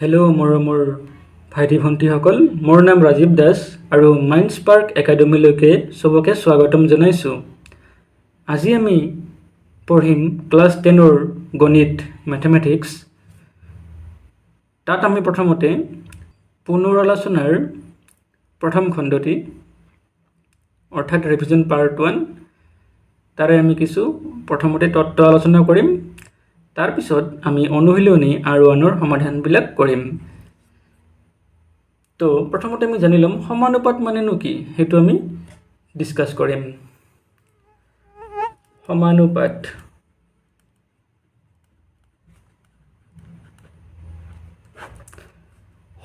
Hello' মোৰ ভাইটি ভণ্টিসকল, মোৰ নাম ৰাজীৱ দাস আৰু মাইণ্ডস্পাৰ্ক একাডেমীলৈকে চবকে স্বাগতম জনাইছোঁ। আজি আমি পঢ়িম ক্লাছ 10ৰ গণিত মেথমেটিক্স। তাত আমি প্ৰথমতে পুনৰ আলোচনাৰ প্ৰথম খণ্ডটি অৰ্থাৎ ৰিভিজন পাৰ্ট 1 তাৰে আমি কিছু প্ৰথমতে তত্ত্ব আলোচনা কৰিম। তাৰপিছত আমি অনুশীলনী আৰু আনৰ সমাধানবিলাক কৰিম। তো প্ৰথমতে আমি জানি ল'ম সমানুপাত মানেনো কি, সেইটো আমি ডিছকাছ কৰিম। সমানুপাত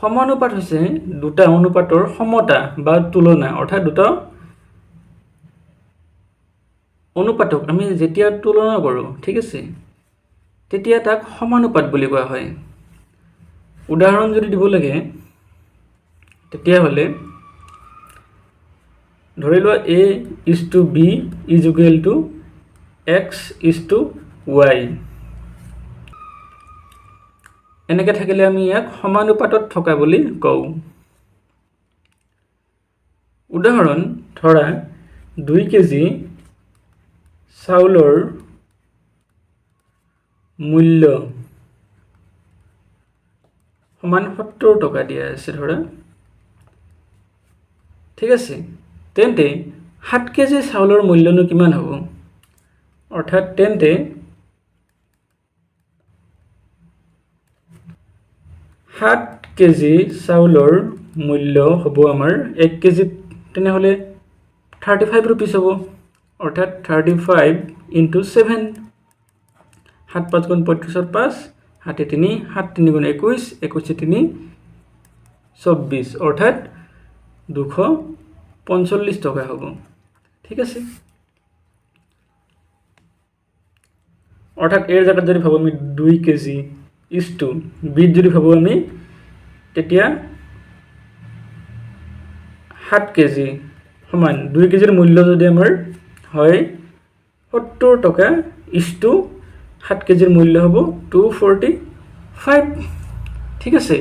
সমানুপাত হৈছে দুটা অনুপাতৰ সমতা বা তুলনা, অৰ্থাৎ দুটা অনুপাতক আমি যেতিয়া তুলনা কৰোঁ, ঠিক আছে, তেতিয়া তাক সমানুপাত বুলি কোৱা হয়। উদাহৰণ যদি দিব লাগে তেতিয়াহ'লে ধৰি লোৱা A:B = X:Y। এনেকৈ থাকিলে আমি ইয়াক সমানুপাতত থকা বুলি কওঁ। উদাহৰণ ধৰা 2 কেজি চাউলৰ মূল্য সমান 70 টকা দিয়া আছে ধৰা, ঠিক আছে। তেন্তে 7 কেজি চাউলৰ মূল্যনো কিমান হ'ব? অৰ্থাৎ তেন্তে 7 কেজি চাউলৰ মূল্য হ'ব আমাৰ 1 কেজিত তেনেহ'লে 35 ৰুপিজ হ'ব, অৰ্থাৎ 35 × 7। 7 × 5 = 35, 7 × 3 = 7 × 3 = 21, 21 × 3 = 24, অৰ্থাৎ 245 টকা হ'ব, ঠিক আছে। অৰ্থাৎ এৰ জেগাত যদি ভাবোঁ আমি 2 কেজি বিত যদি ভাবোঁ আমি তেতিয়া 7 কেজি সমান 2 কেজিৰ মূল্য যদি আমাৰ হয় 70 টকা 7 কেজিৰ মূল্য হ'ব 245, ঠিক আছে।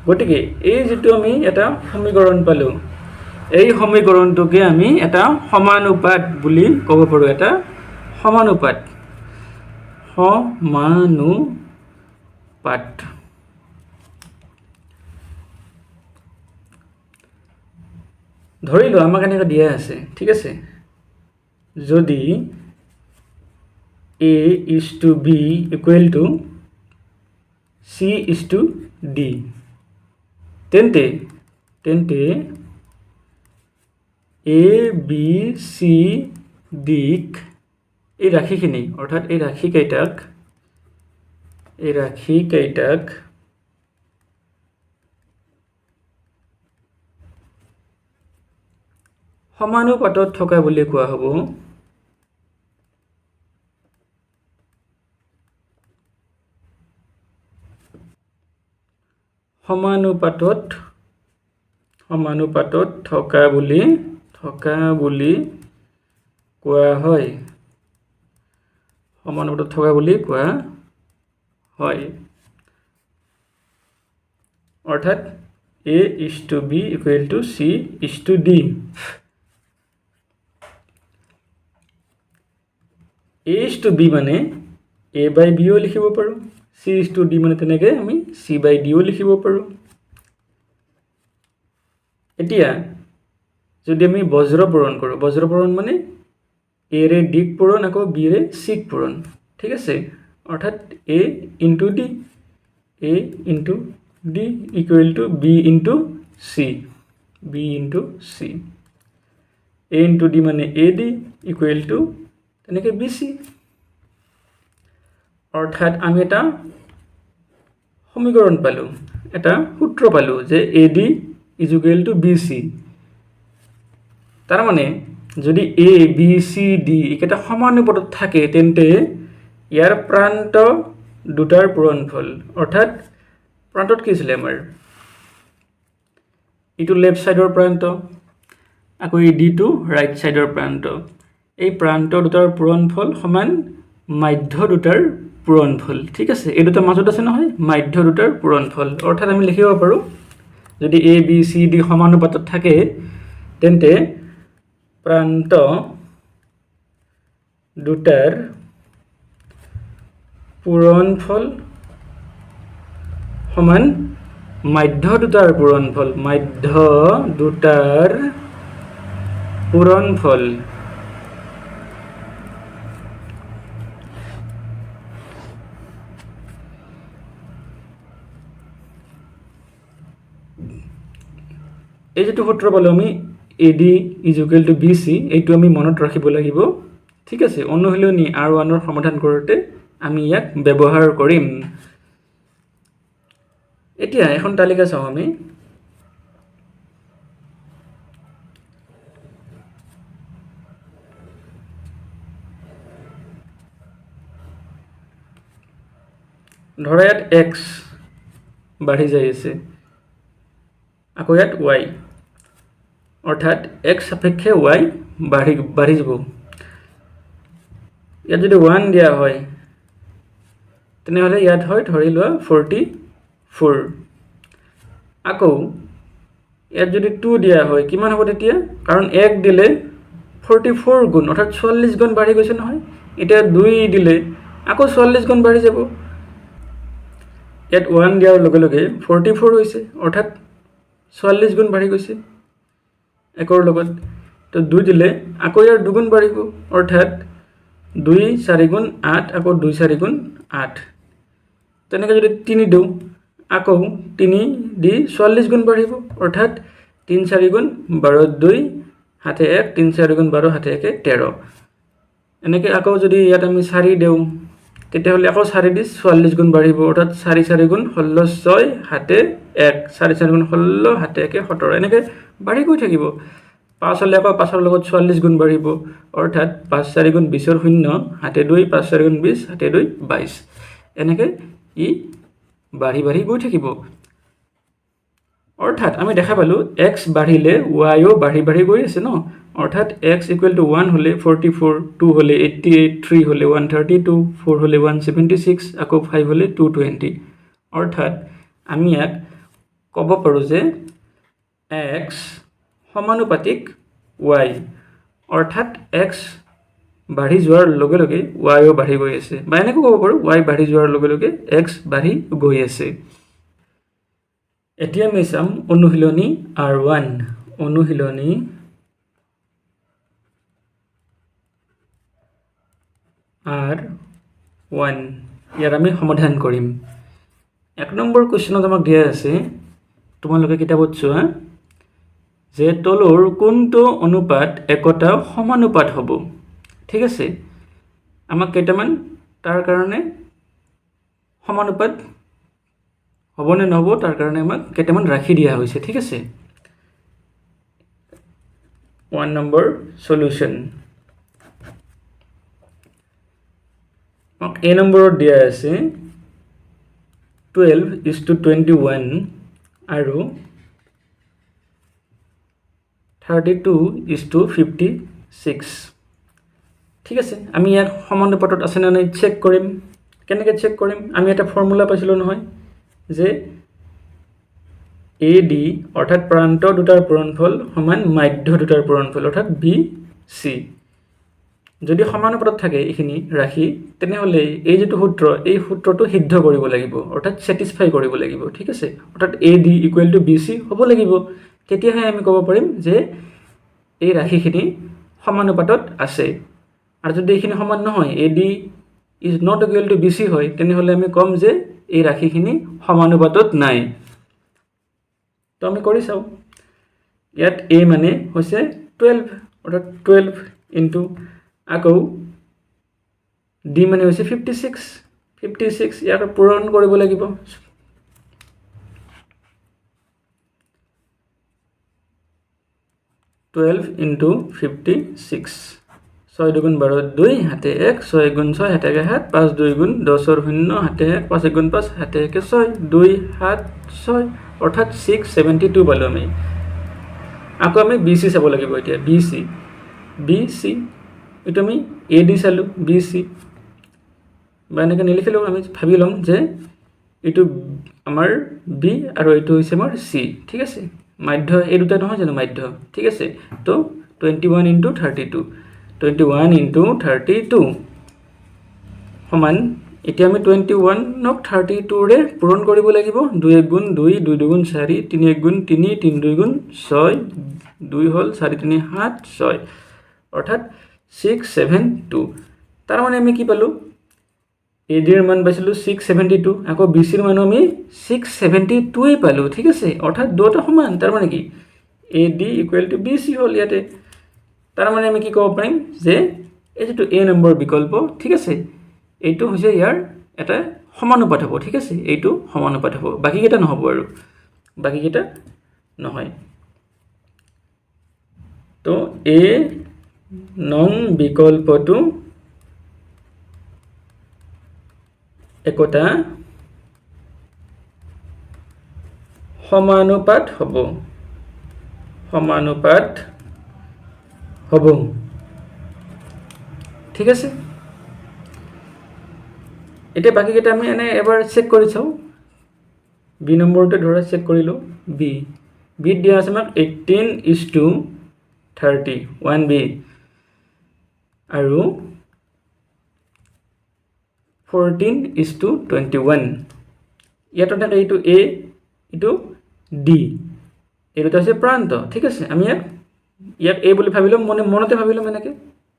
গতিকে এই যিটো আমি এটা সমীকৰণ পালোঁ, এই সমীকৰণটোকে আমি এটা সমানুপাত বুলি ক'ব পাৰোঁ। এটা সমানুপাত ধৰি লোৱা আমাক এনেকৈ দিয়া আছে, ঠিক আছে। যদি A:B = C:D, তেন্তে A,B,C,D এই ৰাশিখিনি, অৰ্থাৎ এই ৰাশিকেইটাক সমানুপাতত থকা বুলি কোৱা হ'ব। সমানুপাতত থকা বুলি কোৱা হয়। সমানুপাতত থকা বুলি কোৱা হয়, অৰ্থাৎ A:B = C:D। A:B মানে A/Bও লিখিব পাৰোঁ, C:D মানে তেনেকৈ আমি C/Dও লিখিব পাৰোঁ। এতিয়া যদি আমি বজ্ৰপূৰণ কৰোঁ, বজ্ৰপূৰণ মানে এৰে ডিক পূৰণ আকৌ বিৰে চিক পূৰণ, ঠিক আছে। অৰ্থাৎ A × D = B × C। A × D মানে AD = তেনেকৈ BC। অৰ্থাৎ আমি এটা সমীকৰণ পালোঁ, এটা সূত্ৰ পালোঁ যে AD = BC। তাৰমানে যদি A,B,C,D এইকেইটা সমানুপাতত থাকে তেন্তে ইয়াৰ প্ৰান্ত দুটাৰ পূৰণফল, অৰ্থাৎ প্ৰান্তত কি আছিলে আমাৰ, এইটো লেফ্ট ছাইডৰ প্ৰান্ত, আকৌ এই ডিটো ৰাইট ছাইডৰ প্ৰান্ত। এই প্ৰান্ত দুটাৰ পূৰণফল সমান মাধ্য দুটাৰ পূৰণফল ঠিক আছে এই দুটা মাজত আছে নহয় মাধ্য দুটাৰ পূৰণফল অৰ্থাৎ আমি লিখিব পাৰোঁ যদি a b c d সমানুপাতত থাকে তেন্তে প্ৰান্ত দুটাৰ পূৰণফল সমান মাধ্য দুটাৰ পূৰণফল এই যেটো সূত্ৰ পালো আমি AD = BC এইটো আমি মনত ৰাখিব লাগিব ঠিক আছে অনুশীলনী R1 ৰ সমাধান কৰোতে আমি ইয়াক ব্যৱহাৰ কৰিম এতিয়া এখন তালিকা চাও আমি ধৰা ইয়াত x বাঢ়ি যাই আছে আকৌ ইয়াত y অৰ্থাৎ x সাপেক্ষে y বাঢ়ি যাব ইয়াত যদি 1 দিয়া হয় তেনেহলে ইয়াত হয় ধৰি লোৱা 44 আকৌ ইয়াত যদি 2 দিয়া হয় কিমান হ'ব তেতিয়া কাৰণ 1 দিলে 44 গুণ অৰ্থাৎ 44 গুণ বাঢ়ি গৈছে নহয় এটা 2 দিলে আকৌ 44 গুণ বাঢ়ি যাব ইয়াত 1 দিয়াৰ লগে লগে 44 হৈছে অৰ্থাৎ 44 গুণ বাঢ়ি গৈছে একৰ লগত তো 2 দিলে আকৌ ইয়াৰ দুগুণ বাঢ়িব অৰ্থাৎ 2 4 গুণ 8 আকৌ 2 4 গুণ 8 তেনেকৈ যদি 3 দিও আকৌ 3 দি 44 গুণ বাঢ়িব অৰ্থাৎ 3 4 গুণ 12 2 হাতে 1 3 4 গুণ 12 হাতে 1 13 এনেকৈ আকৌ যদি ইয়াত আমি 4 দিও তেতিয়াহলে আকৌ 4 দি 44 গুণ বাঢ়িব অৰ্থাৎ 4 4 গুণ 16 6 হাতে 1 4 4 গুণ 16 হাতে 1 17 এনেকৈ বাঢ়ি গৈ থাকিব 5 হলে আকৌ 5 ৰ লগত 44 গুণ বাঢ়িব অৰ্থাৎ 5 4 গুণ 20 ৰ শূন্য হাতে 2 5 4 গুণ 20 হাতে 2 22 এনেকৈ ই বাঢ়ি গৈ থাকিব অৰ্থাৎ আমি দেখা পালো x বাঢ়িলে y ও বাঢ়ি গৈ আছে ন অৰ্থাৎ x = 1 হলে 44 2 হলে 88 3 হলে 132 4 হলে 176 আকৌ 5 হলে 220 অৰ্থাৎ আমি ইয়াক ক'ব পাৰো যে x সমানুপাতিক y অৰ্থাৎ x বাঢ়ি যোৱাৰ লগে লগে y ও বাঢ়ি গৈ আছে বা এনেকৈ ক'ব পাৰো y বাঢ়ি যোৱাৰ লগে লগে x বাঢ়ি গৈ আছে এতিয়া আমি চাম অনুশীলনী R1 অনুশীলনী R1 ইয়াৰ আমি সমাধান কৰিম 1 নম্বৰ কোৱেশ্চনত আমাক দিয়া আছে তোমালোকে কিতাপত চোৱা যে তলৰ কোনটো অনুপাত একতা সমানুপাত হ'ব ঠিক আছে আমাক কেইটামান তাৰ কাৰণে সমানুপাত হ'বনে নহব তাৰ কাৰণে আমাক কেইটামান ৰাখি দিয়া হৈছে ঠিক আছে 1 নম্বৰ সলিউশন A নম্বৰত দিয়া আছে 12:21 আৰু 32:56 ঠিক আছে আমি ইয়াক সমানুপাতত আছে না নাই চেক কৰিম কেনেকৈ চেক কৰিম আমি এটা ফৰ্মুলা পাইছিলো নহয় যে AD অৰ্থাৎ প্ৰান্ত দুটাৰ পূৰণফল সমান মাধ্য দুটাৰ পূৰণফল অৰ্থাৎ BC যদি সমানুপাতত থাকে এইখিনি ৰাখি তেনেহলে এই যেটো সূত্ৰ এই সূত্ৰটো সিদ্ধ কৰিব লাগিব অৰ্থাৎ স্যাটিসফাই কৰিব লাগিব ঠিক আছে অৰ্থাৎ AD = BC হ'ব লাগিব তেতিয়াহে আমি ক'ব পাৰিম যে এই ৰাশিখিনি সমানুপাতত আছে আৰু যদি এইখিনি সমান নহয় AD = BC হয় তেনেহলে আমি কম যে এই ৰাশিখিনি সমানুপাতত নাই তো আমি কৰি চাও ইয়াত a মানে হৈছে 12 অৰ্থাৎ 12 ইনটু আকৌ d মানে হৈছে 56 ইয়াক পূৰণ কৰিব লাগিব 12 ইনটু 56 6 2 12 2 হাতে 1 6 গুণ 6 হাতে 1 7 5 2 গুণ 10 ৰ শূন্য হাতে 1 5 গুণ 5 হাতে 1 6 2 7 6 অৰ্থাৎ 672 পালো আমি আকৌ আমি BC চাব লাগিব এতিয়া BC এটো আমি AD চালো BC বা এনেকৈ নিলিখিলেও আমি ভাবি ল'ম যে এইটো আমাৰ বি আৰু এইটো হৈছে আমাৰ চি ঠিক আছে মাধ্য এই দুটা নহয় জানো মাধ্য ঠিক আছে তো 21 × 32 21 × 32 সমান এতিয়া আমি 21ক 32ৰে পূৰণ কৰিব লাগিব 2 × 2 2 2 2 4 3 × 3 3 2 6 2 হ'ল 4 3 7 6 অৰ্থাৎ 672 তাৰ মানে আমি কি পালো এডিৰ মান পাইছিলো 672 আকৌ বিচিৰ মান আমি 672 পালো ঠিক আছে অৰ্থাৎ দুটা সমান তাৰ মানে কি এডি = বিচি হ'ল ইয়াতে তাৰ মানে আমি কি ক'ব পাৰিম যে এই যেটো এ নম্বৰ বিকল্প ঠিক আছে এইটো হৈছে ইয়াৰ এটা সমানুপাত হ'ব ঠিক আছে এইটো সমানুপাত হ'ব বাকি কেটা নহব আৰু বাকি কেটা নহয় তো এ নং বিকল্পটো একোটা সমানুপাত হ'ব ঠিক আছে এতিয়া বাকি কেটা আমি এনে এবাৰ চেক কৰি চাও বি নম্বৰটো ধৰা চেক কৰিলো বি দিয়া আছে আমাক 18:30 1b আৰু 14:21 ইয়াত থাকে এইটো এ এইটো ডি এই দুটা আছে প্ৰান্ত ঠিক আছে আমি ইয়াক এ বুলি ভাবিলো মনতে ভাবিলো এনেকে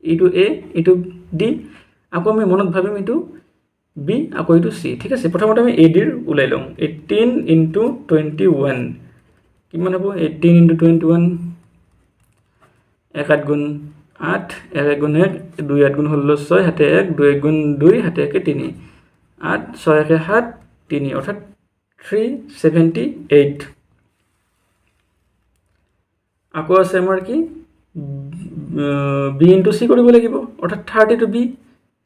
এইটো এ এইটো ডি আকৌ আমি মনত ভাবিম এইটো বি আকৌ এইটো সি ঠিক আছে প্ৰথমতে আমি এ ডিৰ উলাই লম 18 × 21 কিমান হ'ব 18 × 21 1 8 গুণ 8 1 গুণ 1 2 8 গুণ 16 হাতে 1 2 গুণ 2 হাতে 1 3 8 6 1 7 3 অৰ্থাৎ 378 আকৌ আছে আমাৰ কি বি * সি কৰিব লাগিব অৰ্থাৎ 30 * বি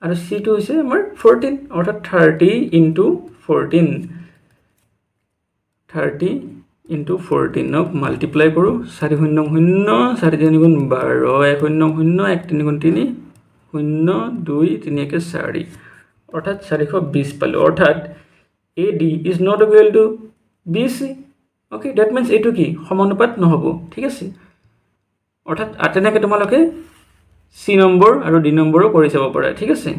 আৰু সি টো হৈছে আমাৰ 14 অৰ্থাৎ 30 * 14 30 * 14 ক মাল্টিপ্লাই কৰো 4 0 0 4 3 গুণ 12 1 0 0 1 3 গুণ 3 0 2 3 1 4 অৰ্থাৎ 420 পালো অৰ্থাৎ AD is not equal to BC okay that means এইটো কি সমানুপাত নহব ঠিক আছে অৰ্থাৎ আতেনাকে তোমালোকে সি নম্বৰ আৰু ডি নম্বৰো কৰি চাব পাৰা ঠিক আছে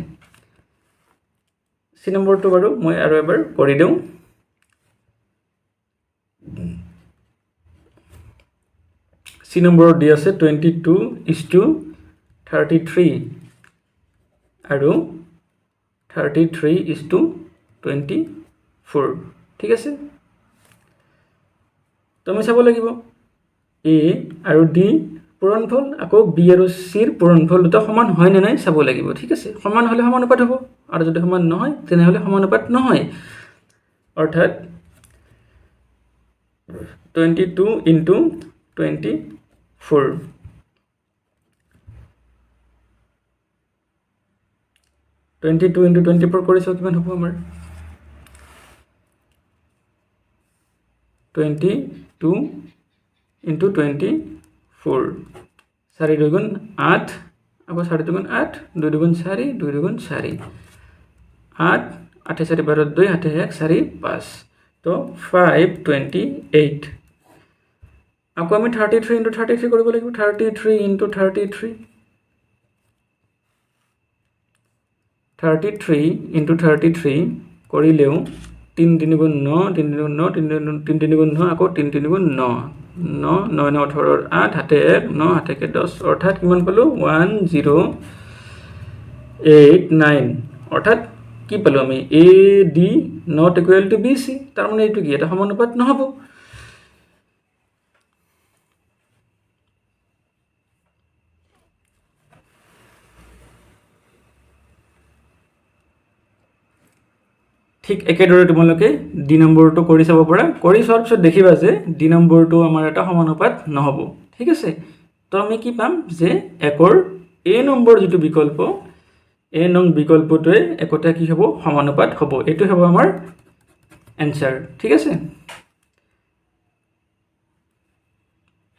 সি নম্বৰটো বাৰু মই আৰু এবাৰ কৰি দিও সি নম্বৰ দি আছে 22:33 আৰু 33:24 ঠিক আছে তুমি চাব লাগিব এ আৰু ডি পূৰণফল আকৌ বি আৰু সিৰ পূৰণফল দুটা সমান হয় নে নাই চাব লাগিব ঠিক আছে সমান হলে সমানুপাত হ'ব আৰু যদি সমান নহয় তেনেহলে সমানুপাত নহয় অৰ্থাৎ 22 * 24 22 * 24 কৰিছো কিমান হ'ব আমাৰ 22 * 24 4 2 গুণ 8 আকৌ 4 2 গুণ 8 2 2 গুণ 4 2 2 গুণ 4 8 8 4 12 2 8 1 4 5 তো 528 আকৌ আমি 33 * 33 কৰিব লাগিব 33 * 33 33 * 33 কৰিলেও 3 3 গুণ 9 3 3 গুণ 9 3 3 গুণ 9 আকৌ 3 3 গুণ 9 9 9 9 18 8 হাতে 1 9 হাতে 10 অৰ্থাৎ কিমান পালো 1089 অৰ্থাৎ কি পালো আমি AD not equal to BC তাৰ মানে এইটো কি এটা সমানুপাত নহব ঠিক একেদৰে তোমালোকে ডি নম্বৰটো কৰি চাব পাৰা কৰি চোৱাৰ পিছত দেখিবা যে ডি নম্বৰটো আমাৰ এটা সমানুপাত নহব ঠিক আছে তো আমি কি পাম যে একৰ এ নম্বৰ যেটো বিকল্প এ নং বিকল্পটোৱে একোটা কি হ'ব সমানুপাত হ'ব এটো হ'ব আমাৰ এনসাৰ ঠিক আছে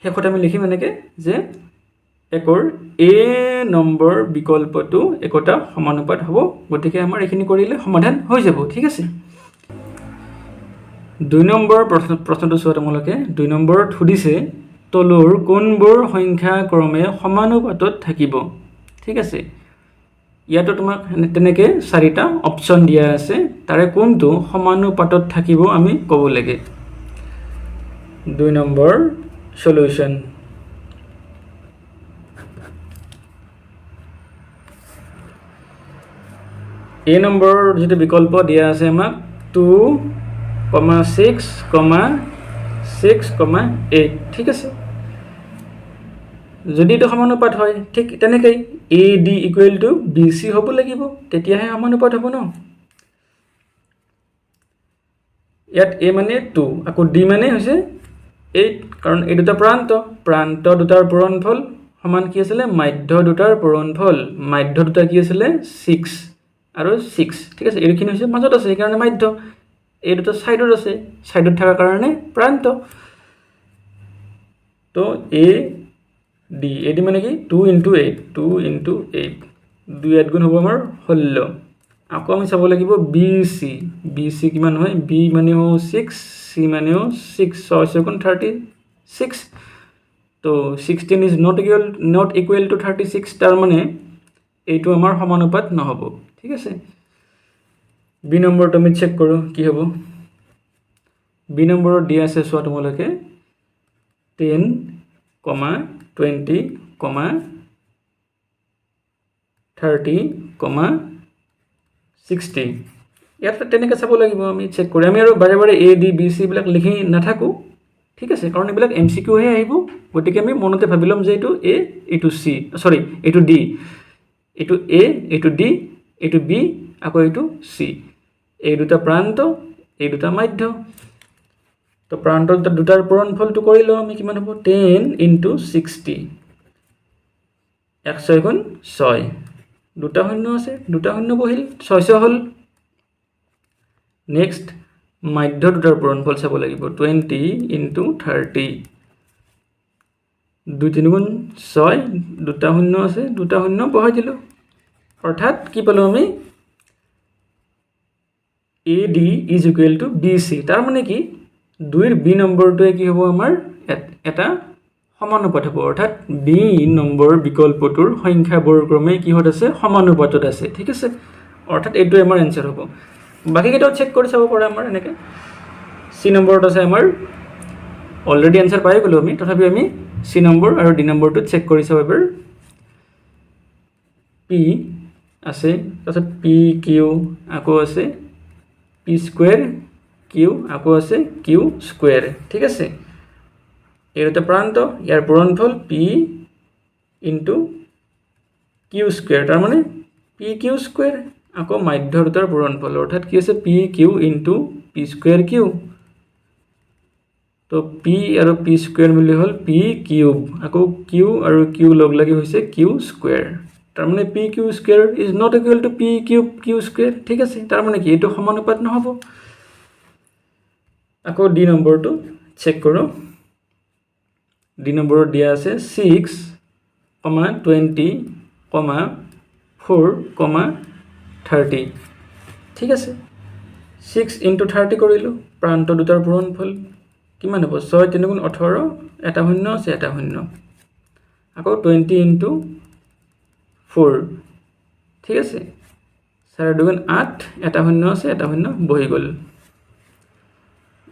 শেষত আমি লিখিম এনেকে যে একৰ এ নম্বৰ বিকল্পটো একোটা সমানুপাত হ'ব গতিকে আমাৰ এইখিনি কৰিলে সমাধান হৈ যাব ঠিক আছে 2 নম্বৰ প্ৰশ্নটো চোৱা তোমালোকে 2 নম্বৰত সুধিছে তলৰ কোনবোৰ সংখ্যা ক্ৰমে সমানুপাতত থাকিব ঠিক আছে ইয়াতো তোমাক তেনেকে চাৰিটা অপচন দিয়া আছে তাৰে কোনটো সমানুপাতত থাকিব আমি ক'ব লাগে 2 নম্বৰ সলিউশন এ নম্বৰ যেটো বিকল্প দিয়া আছে আমাক 2,6,6,8 ঠিক আছে যদি এটা সমানুপাত হয় ঠিক তেনেকৈ AD ইকুৱেল টু BC হ'ব লাগিব তেতিয়াহে সমানুপাত হ'ব ন ইয়াত A মানে 2 আকৌ D মানে হৈছে 8 কাৰণ এই দুটা প্ৰান্ত দুটাৰ পূৰণফল সমান কি আছিল মাধ্য দুটাৰ পূৰণফল মাধ্য দুটা কি আছিল 6 আৰু 6 ঠিক আছে এইখিনি হৈছে মাজত আছে এই কাৰণে মাধ্য এই দুটা সাইডত আছে সাইডত থাকাৰ কাৰণে প্ৰান্ত তো AD মানে কি 2 * 8 2 * 8 2 8 গুণ হ'ব আমাৰ 16 আকৌ আমি চাব লাগিব BC কিমান হয় B মানে 6 C মানে 6 6 গুণ 36 তো 16 is not equal to 36 তাৰ মানে এইটো আমাৰ সমানুপাত নহব ঠিক আছে বি নম্বৰটো আমি চেক কৰো কি হ'ব বি নম্বৰত দিয়া আছে চোৱা তোমালোকে 10, 20, 30, 60 ইয়াত তেনেকৈ চাব লাগিব আমি চেক কৰি আমি আৰু বাৰে বাৰে A D B C বিলাক লিখি নাথাকো ঠিক আছে কাৰণ এইবিলাক MCQ হে আহিব গতিকে আমি মনতে ভাবি লম যে এইটো A এইটো C সৰি এইটো D এইটো A এইটো D এইটো B আকৌ এইটো C এই দুটা প্ৰান্ত এই দুটা মাধ্য তো প্ৰান্ত দুটাৰ পূৰণফলটো কৰিলো আমি কিমান হ'ব 10 * 60 100 গুণ 6 দুটা শূন্য আছে দুটা শূন্য বহিল 600 হল নেক্সট মাধ্য দুটাৰ পূৰণফল চাব লাগিব 20 * 30 2 3 গুণ 6 দুটা শূন্য আছে দুটা শূন্য বহাই দিলো অৰ্থাৎ কি পালো আমি AD is equal to BC তাৰ মানে কি 2 এৰ বি নম্বৰটোৱে কি হ'ব আমাৰ এটা সমানুপাত হ'ব অৰ্থাৎ বি নম্বৰ বিকল্পটোৰ সংখ্যাবোৰ ক্ৰমে কিহত আছে সমানুপাতত আছে ঠিক আছে অৰ্থাৎ এইটো আমাৰ আনসাৰ হ'ব বাকি কেইটা চেক কৰি চাব পৰা আমাৰ এনেকে সি নম্বৰত আছে আমাৰ অলৰেডি আনসাৰ পাই গলো আমি তথাপি আমি সি নম্বৰ আৰু ডি নম্বৰটো চেক কৰি চাব এবাৰ পি আছে তাৰপিছত পি কিউ আকৌ আছে পি স্কোয়ার কিউ আকৌ আছে কিউ স্কোয়ার ঠিক আছে এর দুটা প্রান্ত ইয়ার পূৰণফল পি ইনটু কিউ স্কোয়াৰ তাৰ মানে পি কিউ স্কোয়াৰ আকৌ মাধ্য দুটাৰ পূৰণফল অৰ্থাৎ কি আছে P Q into P square Q তো পি আৰু পি স্কোয়াৰ মিলি হল পি কিউব আকৌ কিউ আৰু কিউ লগ লাগি হৈছে কিউ স্কোয়াৰ তাৰ মানে P Q square is not equal to P cube Q square ঠিক আছে তাৰ মানে কি এইটো সমানুপাত নহব আকৌ ডি নম্বৰটো চেক কৰো ডি নম্বৰত দিয়া আছে 6, 20, 4, 30 ঠিক আছে 6 * 30 কৰিলো প্ৰান্ত দুটাৰ পূৰণফল কিমান হ'ব 6 3 গুণ 18 এটা শূন্য আছে এটা শূন্য আকৌ 20 * 4 ঠিক আছে 4 2 গুণ 8 এটা শূন্য আছে এটা শূন্য বহি গ'ল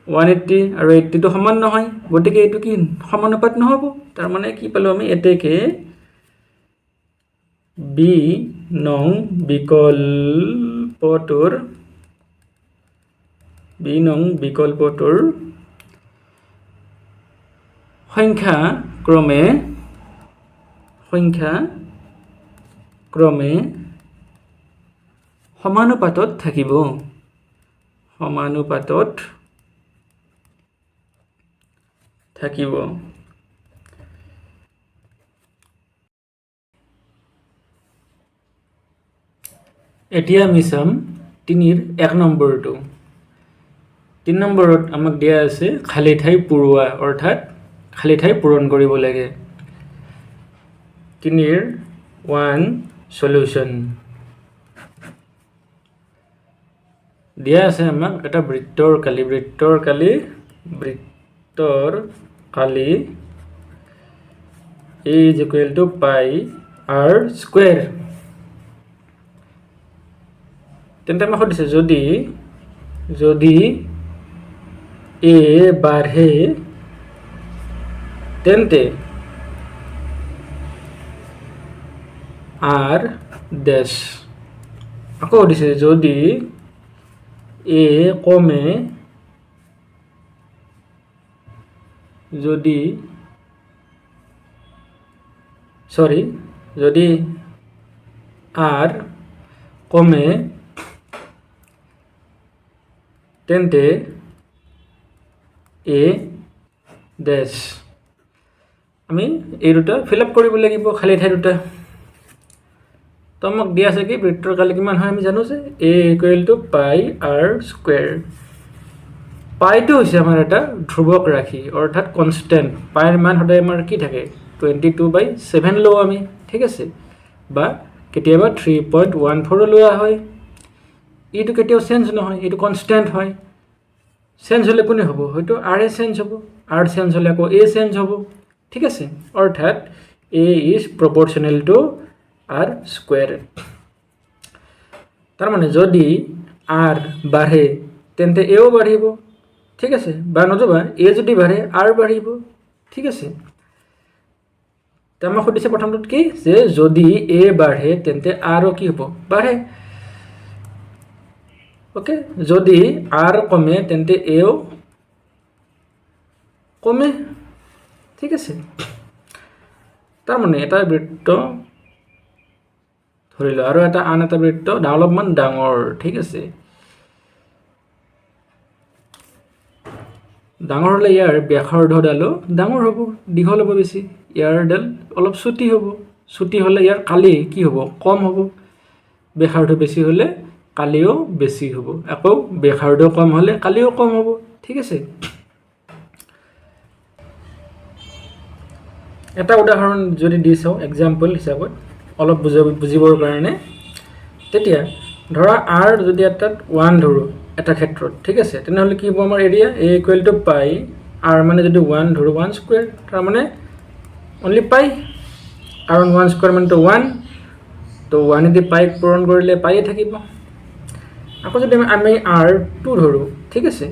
180 আৰু 80 টো সমান নহয় গতিকে এইটো কি সমানুপাত নহব তাৰ মানে কি পালো আমি এতেকে বি নং বিকল্পটোৰ সংখ্যা ক্ৰমে সমানুপাতত থাকিব এতিয়া আমি চাম 3 1 নম্বৰটো 3 নম্বৰত আমাক দিয়া আছে খালি ঠাই পুৰোৱা অৰ্থাৎ খালি ঠাই পূৰণ কৰিব লাগে তিনিৰ 1 সলিউশন দিয়া আছে আমাক এটা বৃত্তৰ কালি a is equal to pi r square তেন্তে আমাক সুধিছে যদি a বাঢ়ে তেন্তে r ড্যাশ আকৌ সুধিছে যদি a কমে যদি r কমে তেন্তে a ড্যাশ আমি এই দুটা ফিল আপ কৰিব লাগিব খালি ঠাই দুটা তো আমাক দিয়া আছে কি বৃত্তৰ কালি কিমান হয় আমি জানো যে a ইকুৱেল টু পাই r স্কয়াৰ পাইটো হৈছে আমাৰ এটা ধ্ৰুৱক ৰাশি অৰ্থাৎ কনস্ট্যান্ট পাইৰ মান সদায় আমাৰ কি থাকে 22/7 লও আমি ঠিক আছে বা কেতিয়াবা 3.14 লোৱা হয় এইটো কেতিয়াও চেঞ্জ নহয় এইটো কনস্ট্যান্ট হয় চেঞ্জ হলে কোনে হ'ব হয়তো r এ চেঞ্জ হ'ব r চেঞ্জ হলে আকৌ a চেঞ্জ হ'ব ঠিক আছে অৰ্থাৎ a is proportional to r square তাৰ মানে যদি r বাঢ়ে তেন্তে a ও বাঢ়িব ঠিক আছে বা নতুবা a যদি বাঢ়ে r বাঢ়িব ঠিক আছে তামা খুদিছে প্ৰথমত কি যে যদি a বাঢ়ে তেন্তে r ও কি হ'ব বাঢ়ে ওকে যদি r কমে তেন্তে a ও কমে ঠিক আছে তাৰ মানে এটা বৃত্ত ধৰিলো আৰু এটা আন এটা বৃত্ত অলপমান ডাঙৰ ঠিক আছে ডাঙৰ হলে ইয়াৰ ব্যাসাৰ্ধডালো ডাঙৰ হ'ব দীঘল হ'ব বেছি ইয়াৰ ডাল অলপ ছুটি হলে ইয়াৰ কালি কি হ'ব কম হ'ব ব্যাসাৰ্ধ বেছি হলে কালিও বেছি হ'ব আকৌ ব্যাসাৰ্ধ কম হলে কালিও কম হ'ব ঠিক আছে এটা উদাহৰণ যদি দি চাও एग्जांपल হিচাপত অলপ বুজিবৰ কাৰণে তেতিয়া ধৰা r যদি এটা 1 ধৰো এটা ক্ষেত্ৰত ঠিক আছে তেনেহলে কি হ'ব আমাৰ এৰিয়া a ইকুৱেল টু পাই r মানে যদি 1 ধৰো 1 স্কয়াৰ তাৰ মানে only পাই r 1 স্কয়াৰ মানে তো 1 তো 1 দি পাই পূৰণ কৰিলে পাই থাকিব আকৌ যদি আমি r 2 ধৰো ঠিক আছে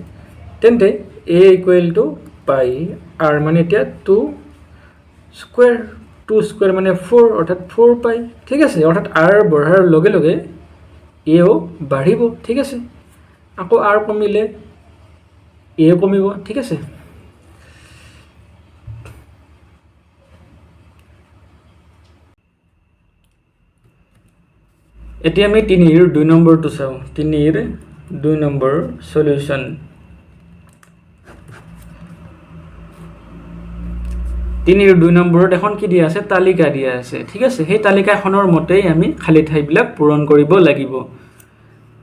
তেন্তে a ইকুৱেল টু পাই r মানে এতিয়া 2 স্কয়াৰ 2 স্কয়াৰ মানে 4 অৰ্থাৎ 4 পাই ঠিক আছে অৰ্থাৎ r বঢ়াৰ লগে লগে a ও বাঢ়িব ঠিক আছে আকৌ r কমিলে a কমিব ঠিক আছে এতিয়া আমি 3 এর 2 নম্বৰটো চাও 3 এৰ 2 নম্বৰ সলিউশন তিনিৰ 2 নম্বৰত এখন কি দিয়া আছে তালিকা দিয়া আছে ঠিক আছে সেই তালিকাখনৰ মতেই আমি খালি ঠাইবিলাক পূৰণ কৰিব লাগিব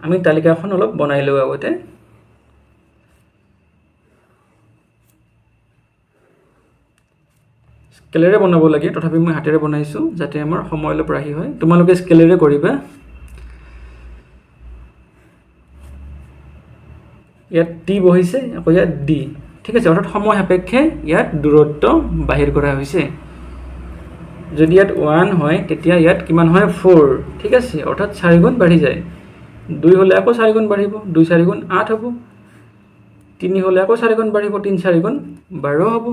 আমি তালিকাখন অলপ বনাই লও আগতে স্কেলেৰে বনাব লাগে তথাপি মই হাতেৰে বনাইছো যাতে আমাৰ সময় অলপ ৰাহি হয় তোমালোকে স্কেলেৰে কৰিবা ইয়াত t বহিছে আকৌ ইয়াত d ঠিক আছে অৰ্থাৎ সময় সাপেক্ষে ইয়াত দূৰত্ব বাহিৰ কৰা হৈছে যদি ইয়াত 1 হয় তেতিয়া ইয়াত কিমান হয় 4 ঠিক আছে অৰ্থাৎ 4 গুণ বাঢ়ি যায় 2 হলে আকৌ 4 গুণ বাঢ়িব 2 4 গুণ 8 হ'ব 3 হলে আকৌ 4 গুণ বাঢ়িব 3 4 গুণ 12 হ'ব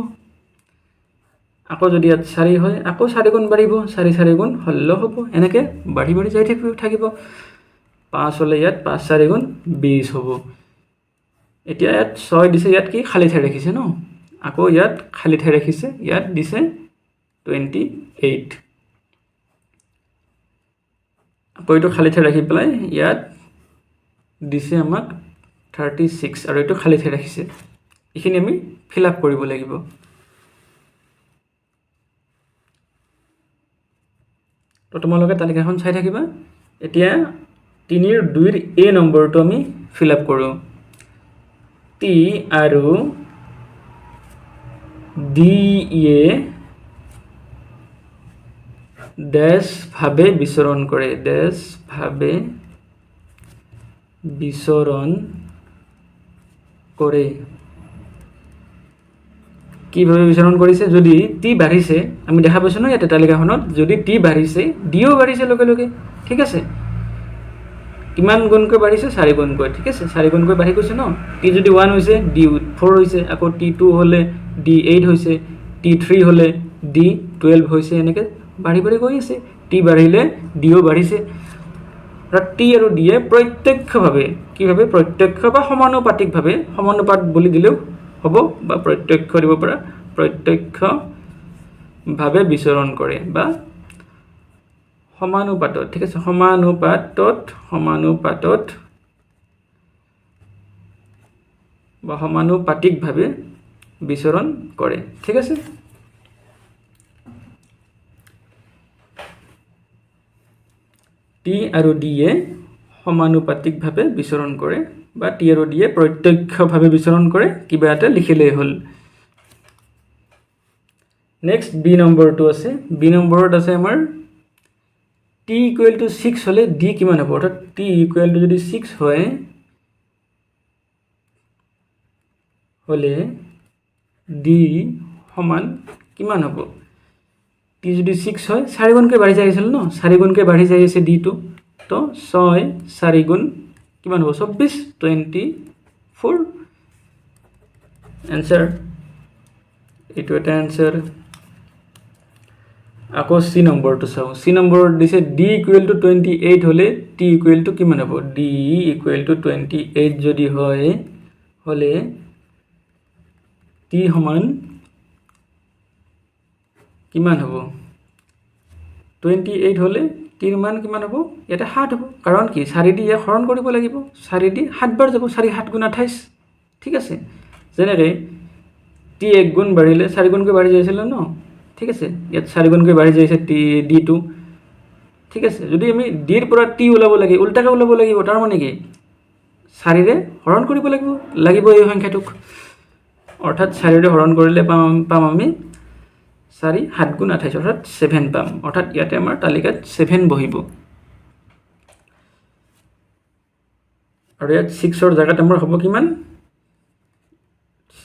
আকৌ যদি ইয়াত 4 হয় আকৌ 4 গুণ বাঢ়িব 4 4 গুণ 16 হ'ব এনেকে বাঢ়ি বাঢ়ি যাই থাকিব 5 হলে ইয়াত 5 4 গুণ 20 হ'ব এতিয়া ইয়াত 6 দিছে ইয়াত কি খালি ঠাই ৰাখিছে ন আকৌ ইয়াত খালি ঠাই ৰাখিছে ইয়াত দিছে 28 আকৌ এটো খালি ঠাই ৰাখি পেলাই ইয়াত দিছে আমাক 36 আৰু এটো খালি ঠাই ৰাখিছে এখিনি আমি ফিল আপ কৰিব লাগিব তো তোমালোকে তালিকাখন চাই থাকিবা এতিয়া 3 এৰ 2 এৰ a নম্বৰটো আমি ফিল আপ কৰো t আৰু d a ড্যাশ ভাবে বিচৰণ কৰে, ড্যাশ ভাবে বিচৰণ কৰে। কিভাবে বিচৰণ কৰিছে? যদি টি বাঢ়িছে, আমি দেখা পাইছোঁ ন ইয়াতে তালিকাখনত, যদি টি বাঢ়িছে ডিও বাঢ়িছে লগে লগে, ঠিক আছে। কিমান গুণকৈ বাঢ়িছে? 4 গুণকৈ, ঠিক আছে। 4 গুণকৈ বাঢ়ি গৈছে ন। টি যদি 1 হৈছে ডি 4 হৈছে, আকৌ টি 2 হ'লে ডি 8 হৈছে, টি 3 হ'লে ডি 12 হৈছে, এনেকৈ বাঢ়ি বাঢ়ি গৈ আছে। টি বাঢ়িলে ডিও বাঢ়িছে। টি আৰু ডিয়ে প্ৰত্যক্ষভাৱে, কিভাৱে? প্ৰত্যক্ষ বা সমানুপাতিকভাৱে, সমানুপাত বুলি দিলেও হ'ব বা প্ৰত্যক্ষ দিব পৰা, প্ৰত্যক্ষভাৱে বিচৰণ কৰে বা সমানুপাতত, ঠিক আছে, সমানুপাতত বা সমানুপাতিকভাৱে বিচৰণ কৰে, ঠিক আছে। টি আৰু ডিয়ে সমানুপাতিকভাৱে বিচৰণ কৰে বা টি আৰু ডিয়ে প্ৰত্যক্ষভাৱে বিচৰণ কৰে, কিবা এটা লিখিলেই হ'ল। নেক্সট বি নম্বৰটো আছে। বি নম্বৰত আছে আমাৰ টি ইকুৱেল টু 6 হ'লে ডি কিমান হ'ব? অৰ্থাৎ টি ইকুৱেল টু যদি 6 হয় হ'লে ডি সমান কিমান হ'ব? টি যদি 6 হয়, 4 গুণকৈ বাঢ়ি যাই আছিল ন, 4 গুণকৈ বাঢ়ি যাই আছে ডিটো, তো 6 4 গুণ কিমান হ'ব? 24, 24 এনচাৰ। এইটো এটা এনচাৰ। আকৌ চি নম্বৰটো চাওঁ। চি নম্বৰত দিছে ডি ইকুৱেল টু 28 হ'লে টি ইকুৱেল টু কিমান হ'ব? ডি ইকুৱেল টু 28 যদি হয় হ'লে টি সমান কিমান হ'ব? 28 হ'লে টিৰ মান কিমান হ'ব? ইয়াতে 7 হ'ব। কাৰণ কি? 4 দি ইয়াক হৰণ কৰিব লাগিব। 4 দি 7 বাৰ যাব, 4 7 গুণ 28, ঠিক আছে। যেনেকৈ টি 1 গুণ বাঢ়িলে 4 গুণকৈ বাঢ়ি যাইছিলে ন, ঠিক আছে। ইয়াত 4 গুণকৈ বাঢ়ি যাইছে ডিটো, ঠিক আছে। যদি আমি ডিৰ পৰা টি ওলাব লাগে, উল্টাকৈ ওলাব লাগিব। তাৰমানে কি? 4ৰে হৰণ কৰিব লাগিব এই সংখ্যাটোক। অৰ্থাৎ 4ৰে হৰণ কৰিলে পাম আমি 4 7 গুণ 28, অৰ্থাৎ 7 পাম। অৰ্থাৎ ইয়াতে আমাৰ তালিকাত 7 বহিব। আৰু ইয়াত 6ৰ জেগাত আমাৰ হ'ব কিমান?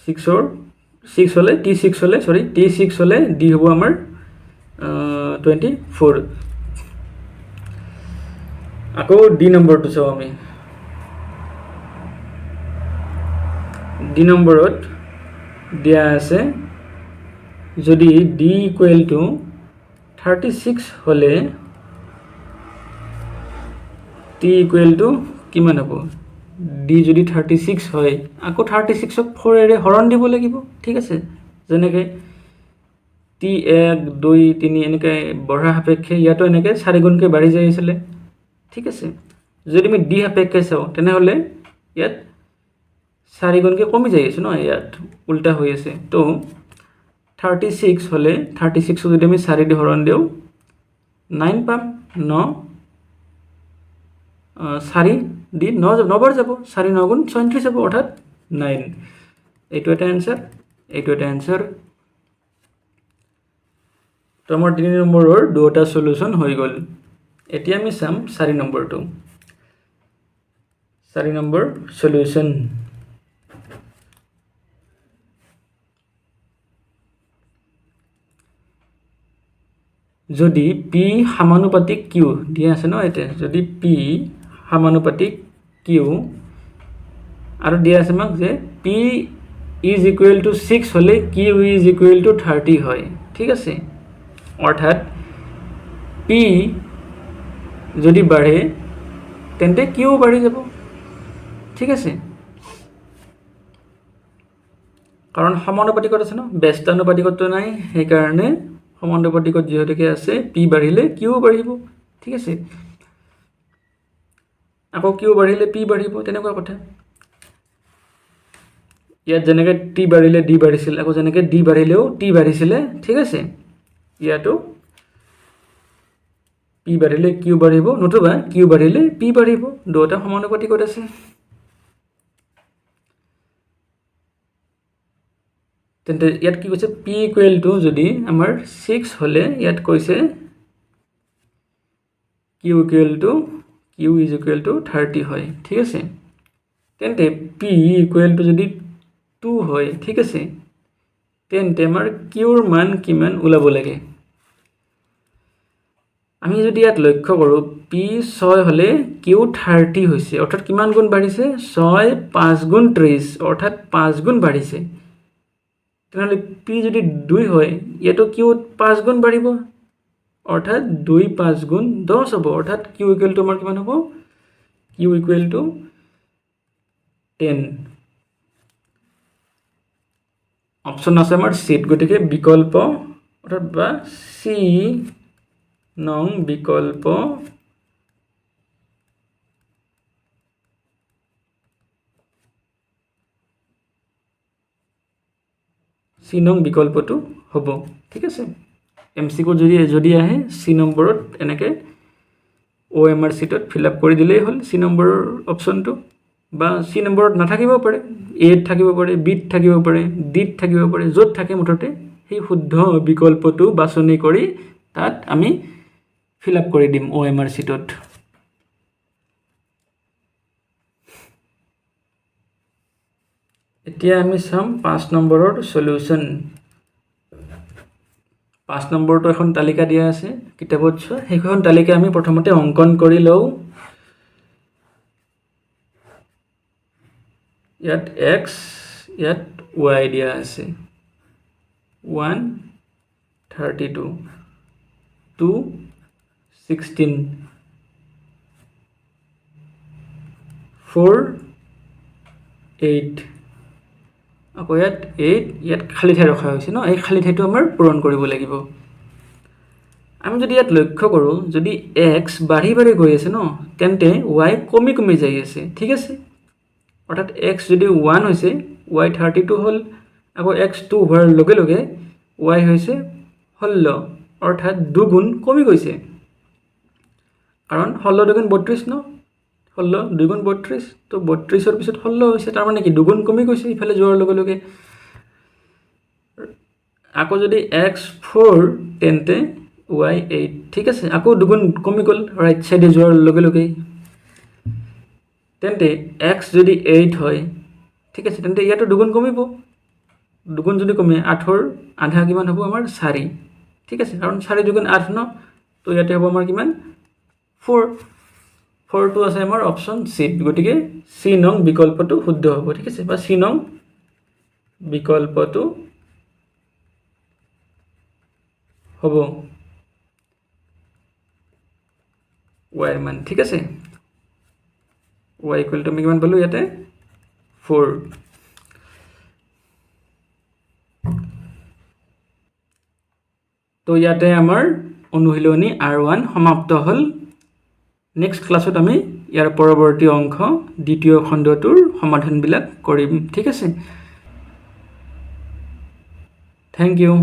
6 হ'লে টি 6 হ'লে ডি হ'ব আমাৰ 24। আকৌ ডি নম্বৰটো চাওঁ আমি। ডি নম্বৰত দিয়া আছে যদি ডি ইকুৱেল টু 36 হ'লে টি ইকুৱেল টু কিমান হ'ব? ডি যদি 36 হয়, আকৌ 36ক 4ৰে হৰণ দিব লাগিব, ঠিক আছে। যেনেকৈ টি 1 2 3 এনেকৈ বঢ়া সাপেক্ষে ইয়াতো এনেকৈ 4 গুণকৈ বাঢ়ি যাই আছিলে, ঠিক আছে। যদি আমি ডি সাপেক্ষে চাওঁ তেনেহ'লে ইয়াত 4 গুণকৈ কমি যাই আছে ন, ইয়াত উল্টা হৈ আছে। তো 36 হ'লে 36ক যদি আমি 4 দি হৰণ দিওঁ 9 পাম। 4 দি 9 বাৰ যাব, 4 9 গুণ 34 হ'ব, অৰ্থাৎ 9। এইটো এটা এনচাৰ, এইটো এটা এনচাৰ। তো আমাৰ 3 নম্বৰৰ দুটা সলিউশ্যন হৈ গ'ল। এতিয়া আমি চাম 4 নম্বৰটো। 4 নম্বৰ সলিউশ্যন। যদি পি সমানুপাতিক কিউ দিয়া আছে ন, এতিয়া যদি পি সমানুপাতিক কিউ আৰু দিয়া আছে আমাক যে পি ইজ ইকুৱেল টু 6 হ'লে কিউ ইজ ইকুৱেল টু 30 হয়, ঠিক আছে। অৰ্থাৎ পি যদি বাঢ়ে তেন্তে কিউ বাঢ়ি যাব, ঠিক আছে। কাৰণ সমানুপাতিকত আছে ন, ব্যস্তানুপাতিকতটো নাই, সেইকাৰণে সমানুপাতিকত যিহেতুকে আছে পি বাঢ়িলে কিউ বাঢ়িব, ঠিক আছে। আকৌ কিউ বাঢ়িলে পি বাঢ়িব, তেনেকুৱা কথা। ইয়াত যেনেকৈ টি বাঢ়িলে ডি বাঢ়িছিল, আকৌ যেনেকৈ ডি বাঢ়িলেও টি বাঢ়িছিলে, ঠিক আছে। ইয়াতো পি বাঢ়িলে কিউ বাঢ়িব, নতুবা কিউ বাঢ়িলে পি বাঢ়িব, দুটা সমানুপাতিকত আছে। তেন্তে ইয়াত কি কৈছে? পি ইকুৱেল টু যদি আমাৰ 6 হ'লে ইয়াত কৈছে কিউ ইজ ইকুৱেল টু 30 হয় ঠিক আছে তেন্তে পি ইকুৱেল টু যদি 2 হয় ঠিক আছে তেন্তে আমাৰ কিউৰ মান কিমান ওলাব লাগে আমি যদি ইয়াত লক্ষ্য কৰোঁ পি 6 হলে কিউ 30 হৈছে অৰ্থাৎ কিমান গুণ বাঢ়িছে 6 5 গুণ 30 অৰ্থাৎ 5 গুণ বাঢ়িছে তেনেহ'লে পি যদি 2 হয় ইয়াতো কিউ 5 গুণ বাঢ়িব অৰ্থাৎ 2 5 গুণ 10 হ'ব অৰ্থাৎ কিউ ইকুৱেল টু আমাৰ কিমান হ'ব কিউ ইকুৱেল টু 10 অপশ্যন আছে আমাৰ চিট গতিকে বিকল্প অৰ্থাৎ বা চি নং বিকল্প চি নং বিকল্পটো হ'ব ঠিক আছে এমচিকিউ যদি আহে চি নম্বৰত এনেকৈ OMR চিটত ফিল আপ কৰি দিলেই হ'ল চি নম্বৰৰ অপশ্যনটো বা চি নম্বৰত নাথাকিব পাৰে এত থাকিব পাৰে বিত থাকিব পাৰে ডিত থাকিব পাৰে য'ত থাকে মুঠতে সেই শুদ্ধ বিকল্পটো বাছনি কৰি তাত আমি ফিল আপ কৰি দিম OMR চিটত এতিয়া আমি চাম 5 নম্বৰৰ সলিউশন 5 নম্বৰটো এখন তালিকা দিয়া আছে কিতাপত চোৱা সেইখন তালিকা আমি প্ৰথমতে অংকন কৰি লওঁ ইয়াত x ইয়াত y দিয়া আছে 1 32 2 16 4 8 আকৌ ইয়াত 8 ইয়াত খালি ঠাই ৰখা হৈছে ন এই খালি ঠাইটো আমাৰ পূৰণ কৰিব লাগিব আমি যদি ইয়াত লক্ষ্য কৰোঁ যদি x বাঢ়ি বাঢ়ি গৈ আছে ন তেন্তে y কমি কমি যাই আছে ঠিক আছে অৰ্থাৎ x যদি 1 হৈছে y 32 হ'ল আকৌ x 2 হোৱাৰ লগে লগে y হৈছে 16 অৰ্থাৎ দুগুণ কমি গৈছে কাৰণ 16 দুগুণ 32 ন 16 দুগুণ 32 তো 32ৰ পিছত 16 হৈছে তাৰ মানে কি দুগুণ কমি গৈছে ইফালে যোৱাৰ লগে লগে আকৌ যদি x 4 তেন্তে y 8 ঠিক আছে আকৌ দুগুণ কমি গ'ল ৰাইট সাইডে যোৱাৰ লগে লগে তেন্তে x যদি 8 হয় ঠিক আছে তেন্তে ইয়াতো দুগুণ কমিব দুগুণ যদি কমে 8ৰ আধা কিমান হ'ব আমাৰ 4 ঠিক আছে কাৰণ 4 দুগুণ 8 ন তো ইয়াতে হ'ব আমাৰ কিমান 4 টো আছে আমাৰ অপশ্যন সি গতিকে সি নং বিকল্পটো শুদ্ধ হ'ব ঠিক আছে বা সি নং বিকল্পটো হ'ব y মান ঠিক আছে y ইকুৱেল টু আমি কিমান পালো ইয়াতে 4 তো ইয়াতে আমাৰ অনুশীলনী R1 সমাপ্ত হ'ল নেক্সট ক্লাছত আমি ইয়াৰ পৰৱৰ্তী অংশ দ্বিতীয় খণ্ডটোৰ সমাধানবিলাক কৰিম ঠিক আছে থ্যাংক ইউ